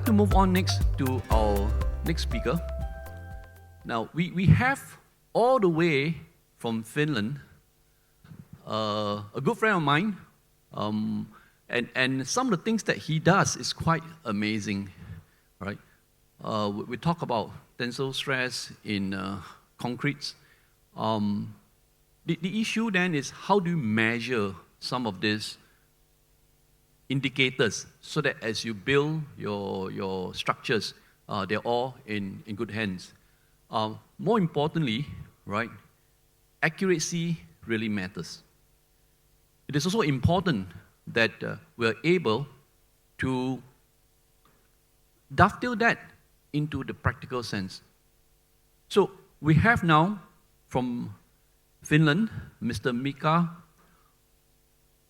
like to move on next to our next speaker. Now, we have all the way from Finland a good friend of mine, and some of the things that he does is quite amazing, right? We talk about tensile stress in concretes. The issue then is how do you measure some of these indicators so that as you build your structures, they're all in good hands. More importantly, right, accuracy really matters. It is also important that we're able to dovetail that into the practical sense. So we have now from Finland, Mr. Mika,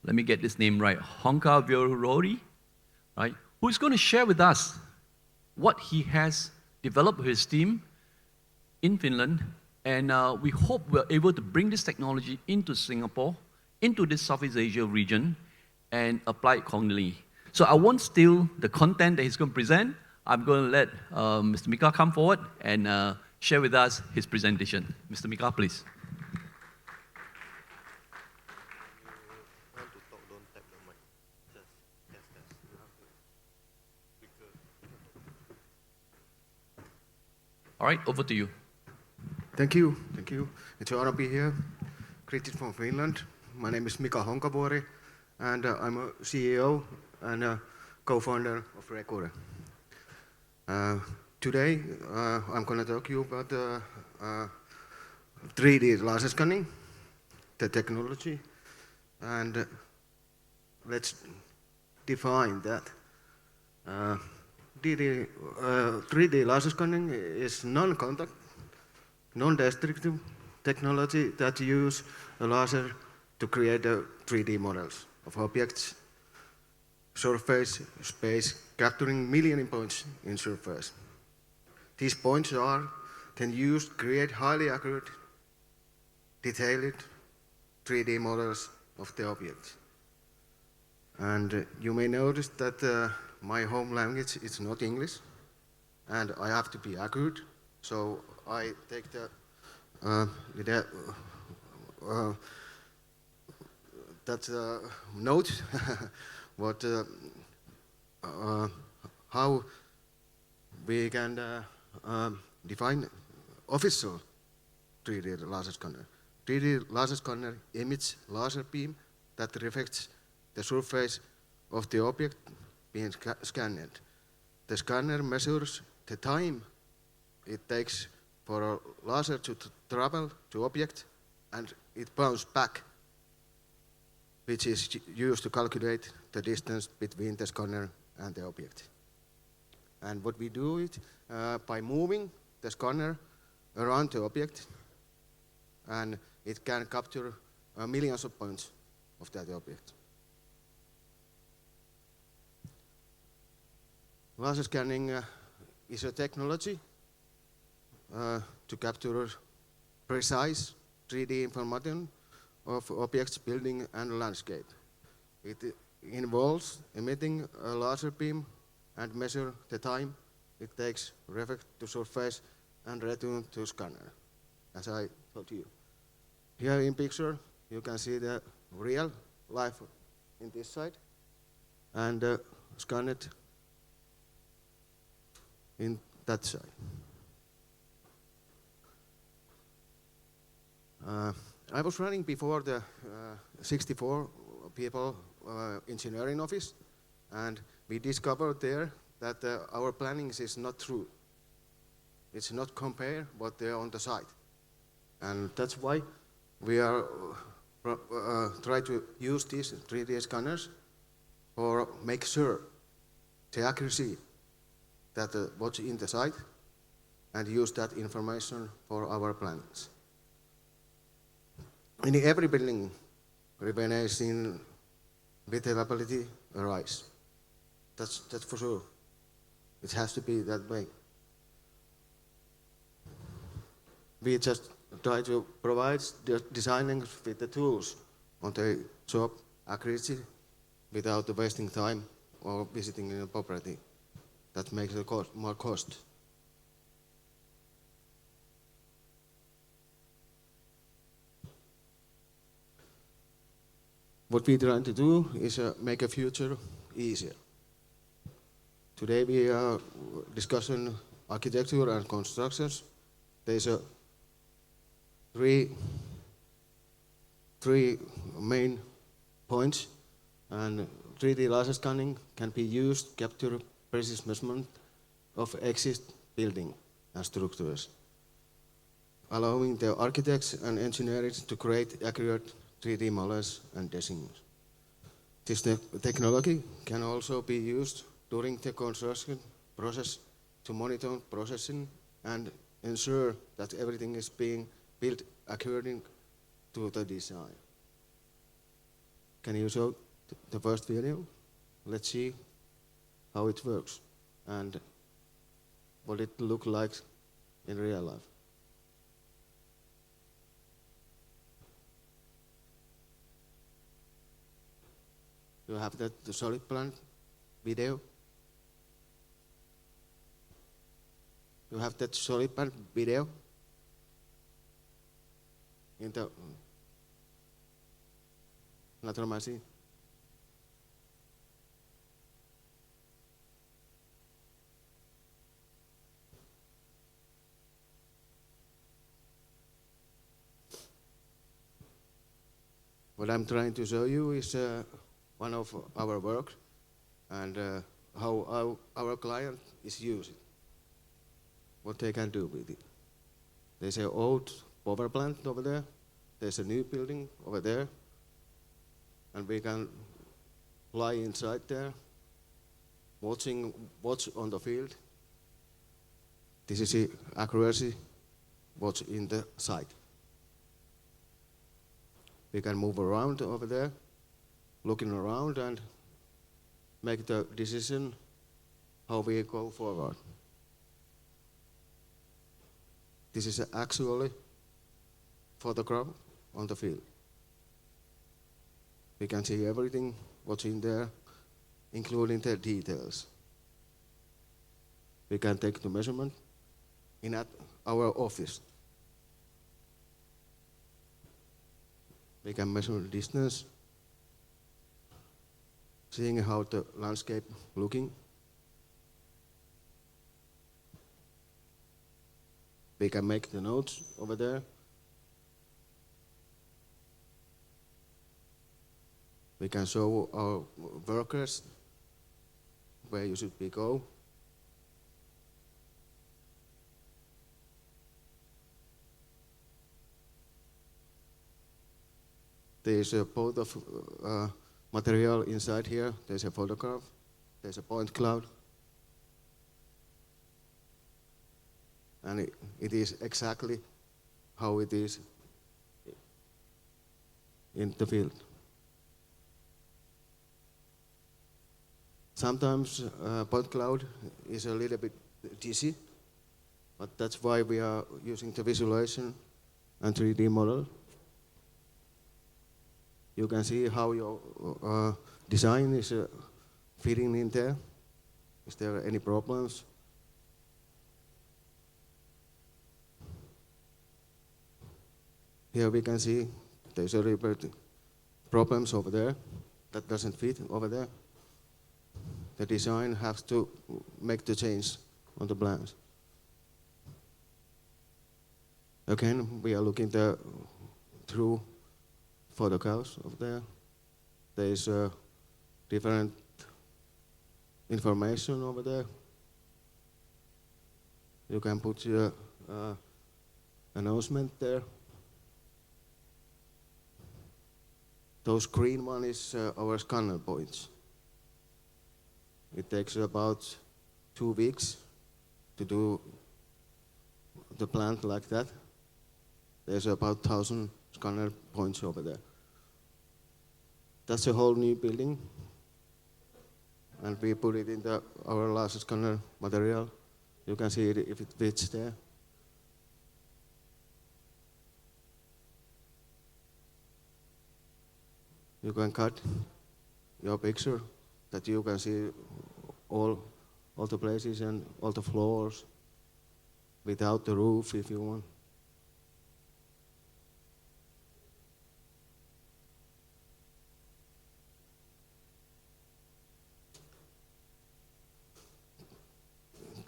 let me get this name right, Honkavirori, right, who is going to share with us what he has developed with his team in Finland, and we hope we're able to bring this technology into Singapore, into this Southeast Asia region, and apply it accordingly. So I won't steal the content that he's going to present. I'm going to let Mr. Mika come forward and share with us his presentation. Mr. Mika, please. All right, over to you. Thank you. It's an honor to be here. Greetings from Finland. My name is Mika Honkavuori, and I'm a CEO and a co-founder of Recure. Today, I'm going to talk to you about 3D laser scanning, the technology, and let's define that. 3D laser scanning is non-contact, non-destructive technology that use a laser to create 3D models of objects, surface, space, capturing million points in surface. These points are then used to create highly accurate, detailed 3D models of the objects. And you may notice that my home language is not English, and I have to be accurate, so I take the note what how we can define official 3D laser scanner. 3D laser scanner emits laser beam that reflects the surface of the object being scanned. The scanner measures the time it takes for a laser to travel to object, and it bounces back, which is used to calculate the distance between the scanner and the object. And what we do it by moving the scanner around the object, and it can capture millions of points of that object. Laser scanning is a technology to capture precise 3D information of objects, building, and landscape. It involves emitting a laser beam and measure the time it takes to reflect to surface and return to scanner, as I told you. Here in picture, you can see the real life in this side, and scan it in that side. I was running before the 64 people engineering office, and we discovered there that our planning is not true. It's not compare what they're on the site. And that's why we are try to use these 3D scanners for make sure the accuracy that what's in the site, and use that information for our plans. In every building, revenues in availability arise. That's for sure. It has to be that way. We just try to provide the designers with the tools on the job accuracy without wasting time or visiting the property. that makes it more cost. What we're trying to do is make a future easier. Today we are discussing architecture and constructions. There's three main points, and 3D laser scanning can be used to capture precise measurement of existing building and structures, allowing the architects and engineers to create accurate 3D models and designs. This technology can also be used during the construction process to monitor processing and ensure that everything is being built according to the design. Can you show the first video? Let's see how it works and what it looks like in real life. You have the solid plan video. You have that solid plan video in the natural machine. What I'm trying to show you is one of our work and how our client is using what they can do with it. There's an old power plant over there. There's a new building over there. And we can fly inside there, watch on the field. This is the accuracy, watch in the site. We can move around over there, looking around and make the decision how we go forward. This is actually photograph on the field. We can see everything what's in there, including the details. We can take the measurement in at our office. We can measure the distance, seeing how the landscape looking. We can make the notes over there. We can show our workers where you should be go. There's a boat of material inside here. There's a photograph. There's a point cloud. And it is exactly how it is in the field. Sometimes point cloud is a little bit dizzy, but that's why we are using the visualization and 3D model. You can see how your design is fitting in there. Is there any problems? Here we can see there's a little bit problems over there that doesn't fit over there. The design has to make the change on the plans. Again, we are looking through photographs over there. There is different information over there. You can put your announcement there. Those green one is our scanner points. It takes about 2 weeks to do the plant like that. There's about 1,000 scanner points over there. That's a whole new building. And we put it in our laser scanner material. You can see it if it fits there. You can cut your picture that you can see all all the places and all the floors without the roof if you want.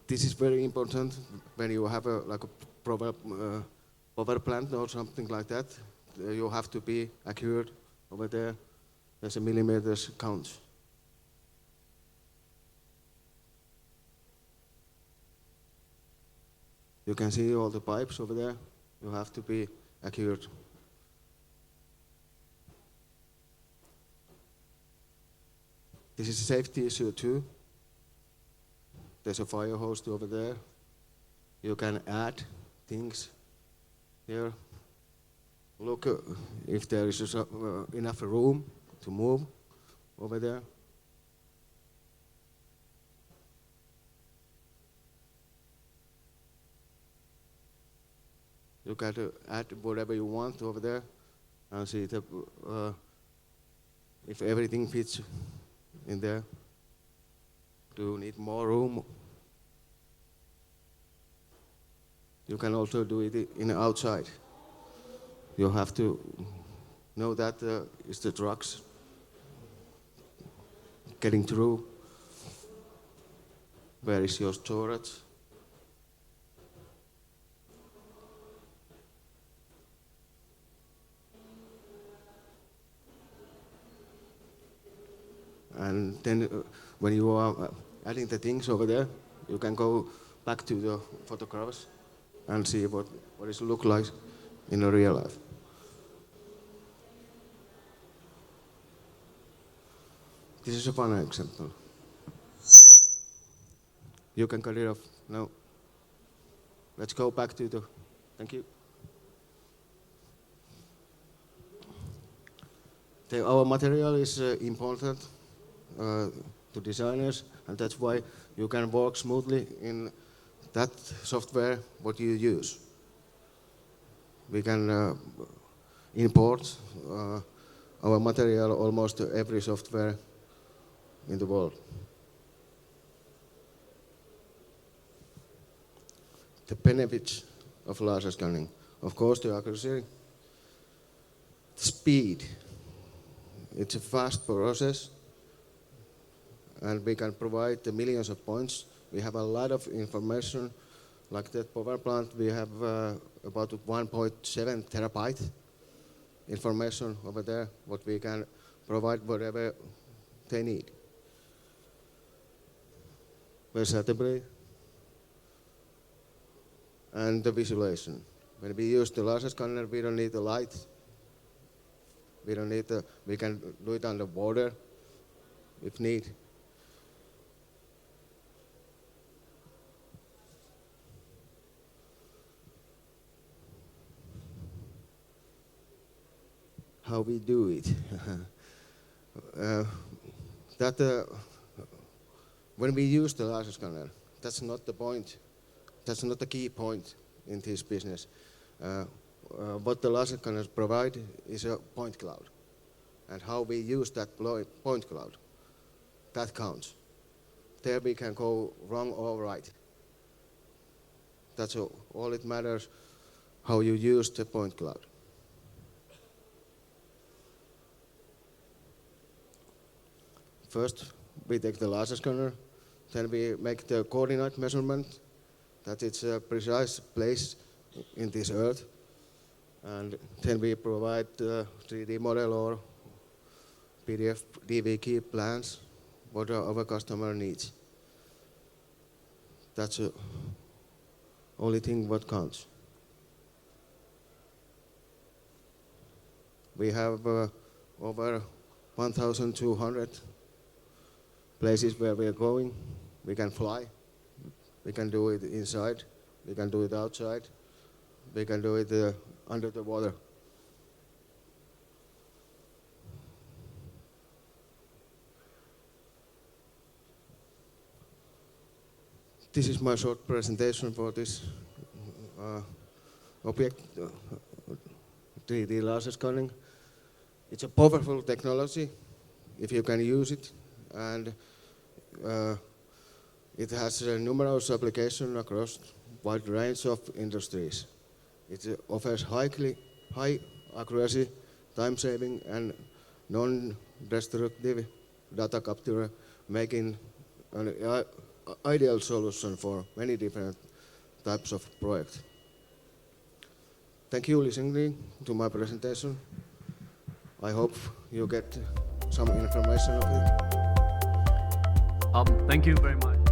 This is very important when you have like a proper power plant or something like that. You have to be accurate over there. There's a millimeters count. You can see all the pipes over there. You have to be accurate. This is a safety issue too. There's a fire hose over there. You can add things here. Look if there is enough room to move over there. You can add whatever you want over there and see if everything fits in there. Do you need more room? You can also do it in outside. You have to know that is the trucks getting through. Where is your storage? And then when you are adding the things over there, you can go back to the photographs and see what it look like in a real life. This is a fun example. You can cut it off now. Let's go back to the, thank you. Our material is important to designers, and that's why you can work smoothly in that software what you use. We can import our material almost to every software in the world. The benefits of laser scanning, of course, the accuracy, the speed. It's a fast process, and we can provide the millions of points. We have a lot of information, like that power plant. We have about 1.7 terabyte information over there, what we can provide whatever they need. Versatility and the visualization. When we use the laser scanner, we don't need the light. We don't need we can do it underwater if need. How we do it. When we use the laser scanner, that's not the point. That's not the key point in this business. What the laser scanners provide is a point cloud. And how we use that point cloud, that counts. There we can go wrong or right. That's all it matters, how you use the point cloud. First, we take the laser scanner, then we make the coordinate measurement, that it's a precise place in this earth, and then we provide the 3D model or PDF DVK plans, what our customer needs. That's the only thing what counts. We have over 1,200 places where we are going. We can fly. We can do it inside. We can do it outside. We can do it under the water. This is my short presentation for this object, 3D laser scanning. It's a powerful technology if you can use it, and It has numerous applications across a wide range of industries. It offers high accuracy, time-saving, and non-destructive data capture, making an ideal solution for many different types of projects. Thank you for listening to my presentation. I hope you get some information of it. Thank you very much.